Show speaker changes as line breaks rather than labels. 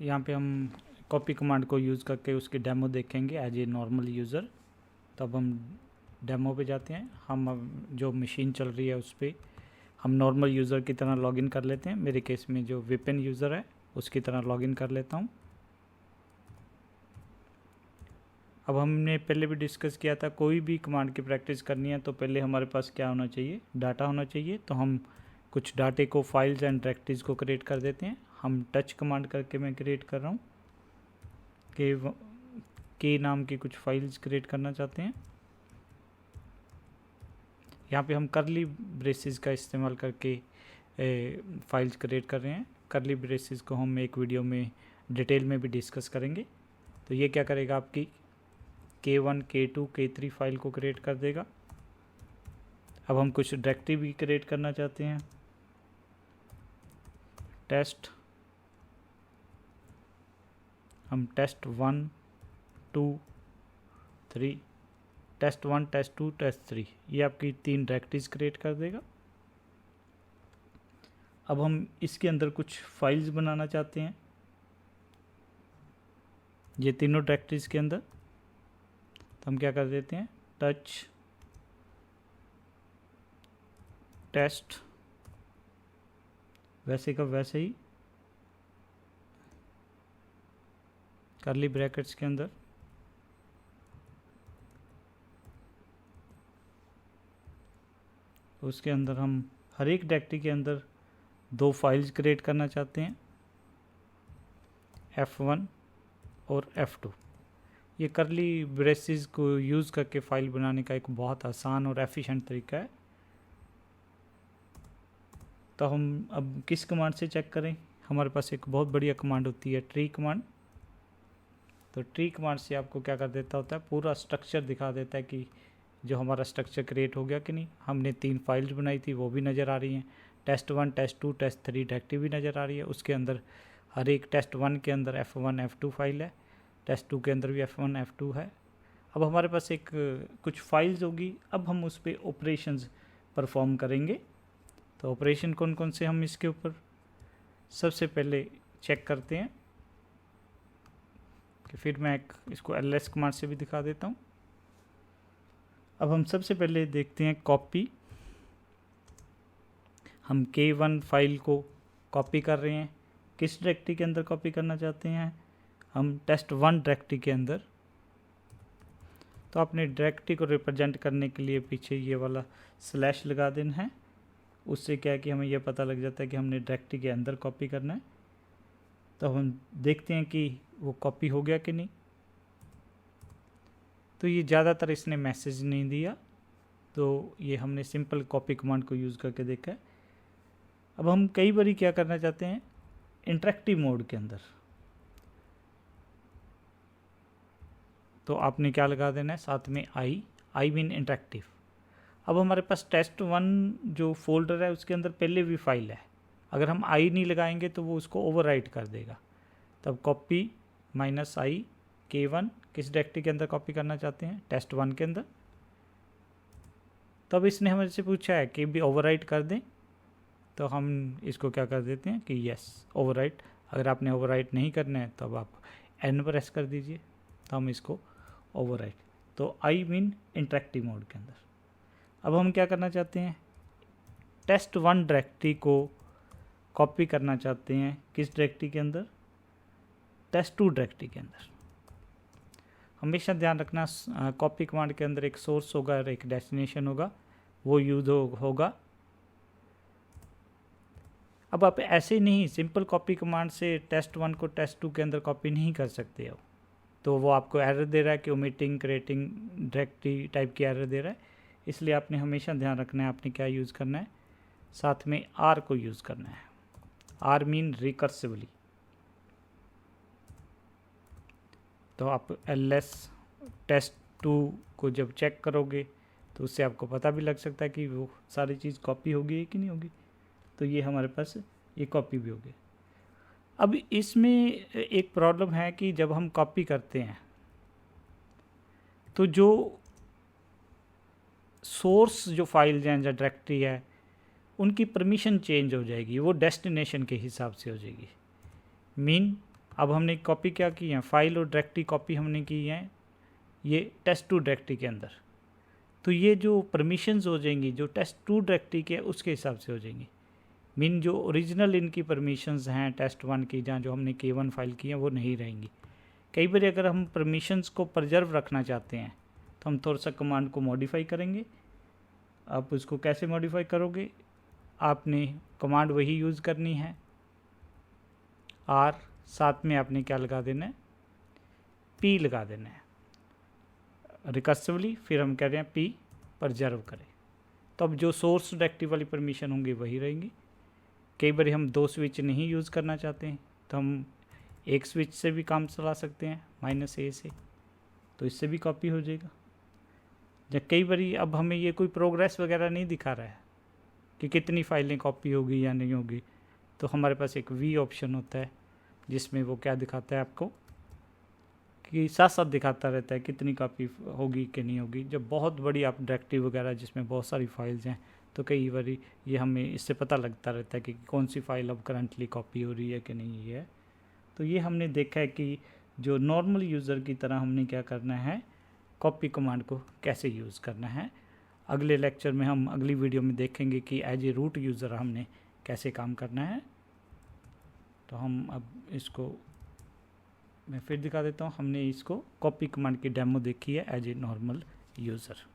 यहाँ पे हम कॉपी कमांड को यूज़ करके उसकी डेमो देखेंगे एज ए नॉर्मल यूज़र। तो अब हम डेमो पे जाते हैं। हम अब जो मशीन चल रही है उस पर हम नॉर्मल यूज़र की तरह लॉगिन कर लेते हैं। मेरे केस में जो विपिन यूज़र है उसकी तरह लॉगिन कर लेता हूँ। अब हमने पहले भी डिस्कस किया था, कोई भी कमांड की प्रैक्टिस करनी है तो पहले हमारे पास क्या होना चाहिए, डाटा होना चाहिए। तो हम कुछ डाटे को, फाइल्स एंड डायरेक्टरीज को क्रिएट कर देते हैं। हम टच कमांड करके मैं क्रिएट कर रहा हूँ के नाम की कुछ फाइल्स क्रिएट करना चाहते हैं। यहाँ पे हम करली ब्रेसेस का इस्तेमाल करके फाइल्स क्रिएट कर रहे हैं। करली ब्रेसेस को हम एक वीडियो में डिटेल में भी डिस्कस करेंगे। तो ये क्या करेगा, आपकी K1, K2, K3 फाइल को क्रिएट कर देगा। अब हम कुछ डायरेक्टरी भी क्रिएट करना चाहते हैं। टेस्ट, हम टेस्ट 1, 2, 3, टेस्ट 1, टेस्ट 2, टेस्ट 3, ये आपकी 3 डायरेक्टरीज क्रिएट कर देगा। अब हम इसके अंदर कुछ फाइल्स बनाना चाहते हैं, ये तीनों डायरेक्टरीज के अंदर। तो हम क्या कर देते हैं, टच टेस्ट, वैसे का वैसे ही करली ब्रैकेट्स के अंदर उसके अंदर हम हर एक डायरेक्टरी के अंदर 2 फाइल्स क्रिएट करना चाहते हैं, F1 और F2। ये करली ब्रेसेस को यूज़ करके फ़ाइल बनाने का एक बहुत आसान और एफिशिएंट तरीका है। तो हम अब किस कमांड से चेक करें, हमारे पास एक बहुत बढ़िया कमांड होती है ट्री कमांड। तो ट्री कमांड से आपको क्या कर देता होता है, पूरा स्ट्रक्चर दिखा देता है कि जो हमारा स्ट्रक्चर क्रिएट हो गया कि नहीं। हमने 3 फाइल्स बनाई थी वो भी नज़र आ रही हैं, टेस्ट 1, टेस्ट 2, टेस्ट 3 डायरेक्टरी भी नज़र आ रही है। उसके अंदर हर एक टेस्ट 1 के अंदर F1, F2 फाइल है, टेस्ट 2 के अंदर भी F1, F2 है। अब हमारे पास एक कुछ फाइल्स होगी, अब हम उस पर ऑपरेशंस परफॉर्म करेंगे। तो ऑपरेशन कौन कौन से हम इसके ऊपर सबसे पहले चेक करते हैं कि फिर मैं इसको ls कमांड से भी दिखा देता हूँ। अब हम सबसे पहले देखते हैं कॉपी। हम K1 फाइल को कॉपी कर रहे हैं, किस डायरेक्टरी के अंदर कॉपी करना चाहते हैं, हम टेस्ट 1 डायरेक्टरी के अंदर। तो अपने डायरेक्टरी को रिप्रेजेंट करने के लिए पीछे ये वाला स्लैश लगा देना है। उससे क्या है कि हमें यह पता लग जाता है कि हमने डायरेक्टरी के अंदर कॉपी करना है। तो हम देखते हैं कि वो कॉपी हो गया कि नहीं। तो ये ज़्यादातर इसने मैसेज नहीं दिया, तो ये हमने सिंपल कॉपी कमांड को यूज़ करके देखा है। अब हम कई बारी क्या करना चाहते हैं, इंटरेक्टिव मोड के अंदर। तो आपने क्या लगा देना है साथ में आई मीन इंटरेक्टिव। अब हमारे पास टेस्ट 1 जो फोल्डर है उसके अंदर पहले भी फाइल है, अगर हम आई नहीं लगाएंगे तो वो उसको ओवरराइट कर देगा। तब कॉपी -i K1 किस डायरेक्टरी के अंदर कॉपी करना चाहते हैं, टेस्ट 1 के अंदर। तब इसने हमसे पूछा है कि भी ओवरराइट कर दें, तो हम इसको क्या कर देते हैं कि यस ओवरराइट। अगर आपने ओवरराइट नहीं करना है तो अब आप N प्रेस कर दीजिए, तो हम इसको ओवरराइट। तो आई मीन इंटरेक्टिव मोड के अंदर। अब हम क्या करना चाहते हैं, टेस्ट 1 डायरेक्टरी को कॉपी करना चाहते हैं, किस डायरेक्टरी के अंदर, टेस्ट 2 डायरेक्टरी के अंदर। हमेशा ध्यान रखना कॉपी कमांड के अंदर एक सोर्स होगा और एक डेस्टिनेशन होगा, वो यूज होगा। अब आप ऐसे नहीं सिंपल कॉपी कमांड से टेस्ट 1 को टेस्ट 2 के अंदर कॉपी नहीं कर सकते हो, तो वो आपको एरर दे रहा है कि ओमिटिंग क्रिएटिंग डायरेक्टरी टाइप की एरर दे रहा है। इसलिए आपने हमेशा ध्यान रखना है आपने क्या यूज़ करना है, साथ में आर को यूज़ करना है। R mean recursively. तो आप ls टेस्ट 2 को जब चेक करोगे तो उससे आपको पता भी लग सकता है कि वो सारी चीज़ कॉपी होगी कि नहीं होगी। तो ये हमारे पास ये कॉपी भी होगी। अब इसमें एक प्रॉब्लम है कि जब हम कॉपी करते हैं तो जो सोर्स जो फाइल्स हैं या डायरेक्टरी है उनकी परमिशन चेंज हो जाएगी, वो डेस्टिनेशन के हिसाब से हो जाएगी। मीन अब हमने कॉपी क्या की है, फाइल और डायरेक्टरी कॉपी हमने की है ये test2 डायरेक्टरी के अंदर। तो ये जो परमिशंस हो जाएंगी जो test2 डायरेक्टरी के उसके हिसाब से हो जाएंगी। मीन जो ओरिजिनल इनकी परमिशंस हैं test1 की, जहाँ जो हमने k1 फाइल की है वो नहीं रहेंगी। कई बार अगर हम परमिशंस को प्रिजर्व रखना चाहते हैं तो हम थोड़ा सा कमांड को मॉडिफाई करेंगे। आप उसको कैसे मॉडिफाई करोगे, आपने कमांड वही यूज़ करनी है और साथ में आपने क्या लगा देना है, पी लगा देना है रिकर्सिवली। फिर हम कह रहे हैं पी प्रिजर्व करें, तो अब जो सोर्स डायरेक्टरी वाली परमिशन होंगी वही रहेंगी। कई बार हम 2 स्विच नहीं यूज़ करना चाहते हैं तो हम एक स्विच से भी काम चला सकते हैं -a से, तो इससे भी कॉपी हो जाएगा। जब कई बार अब हमें ये कोई प्रोग्रेस वगैरह नहीं दिखा रहा है कि कितनी फाइलें कॉपी होगी या नहीं होगी, तो हमारे पास एक वी ऑप्शन होता है जिसमें वो क्या दिखाता है आपको कि साथ साथ दिखाता रहता है कितनी कॉपी होगी कि नहीं होगी। जब बहुत बड़ी आप डायरेक्टरी वगैरह जिसमें बहुत सारी फाइल्स हैं तो कई बार ये हमें इससे पता लगता रहता है कि कौन सी फाइल अब करंटली कॉपी हो रही है कि नहीं है। तो ये हमने देखा है कि जो नॉर्मल यूज़र की तरह हमने क्या करना है, कॉपी कमांड को कैसे यूज़ करना है। अगले लेक्चर में हम अगली वीडियो में देखेंगे कि एज ए रूट यूज़र हमने कैसे काम करना है। तो हम अब इसको मैं फिर दिखा देता हूँ। हमने इसको कॉपी कमांड की डेमो देखी है एज ए नॉर्मल यूज़र।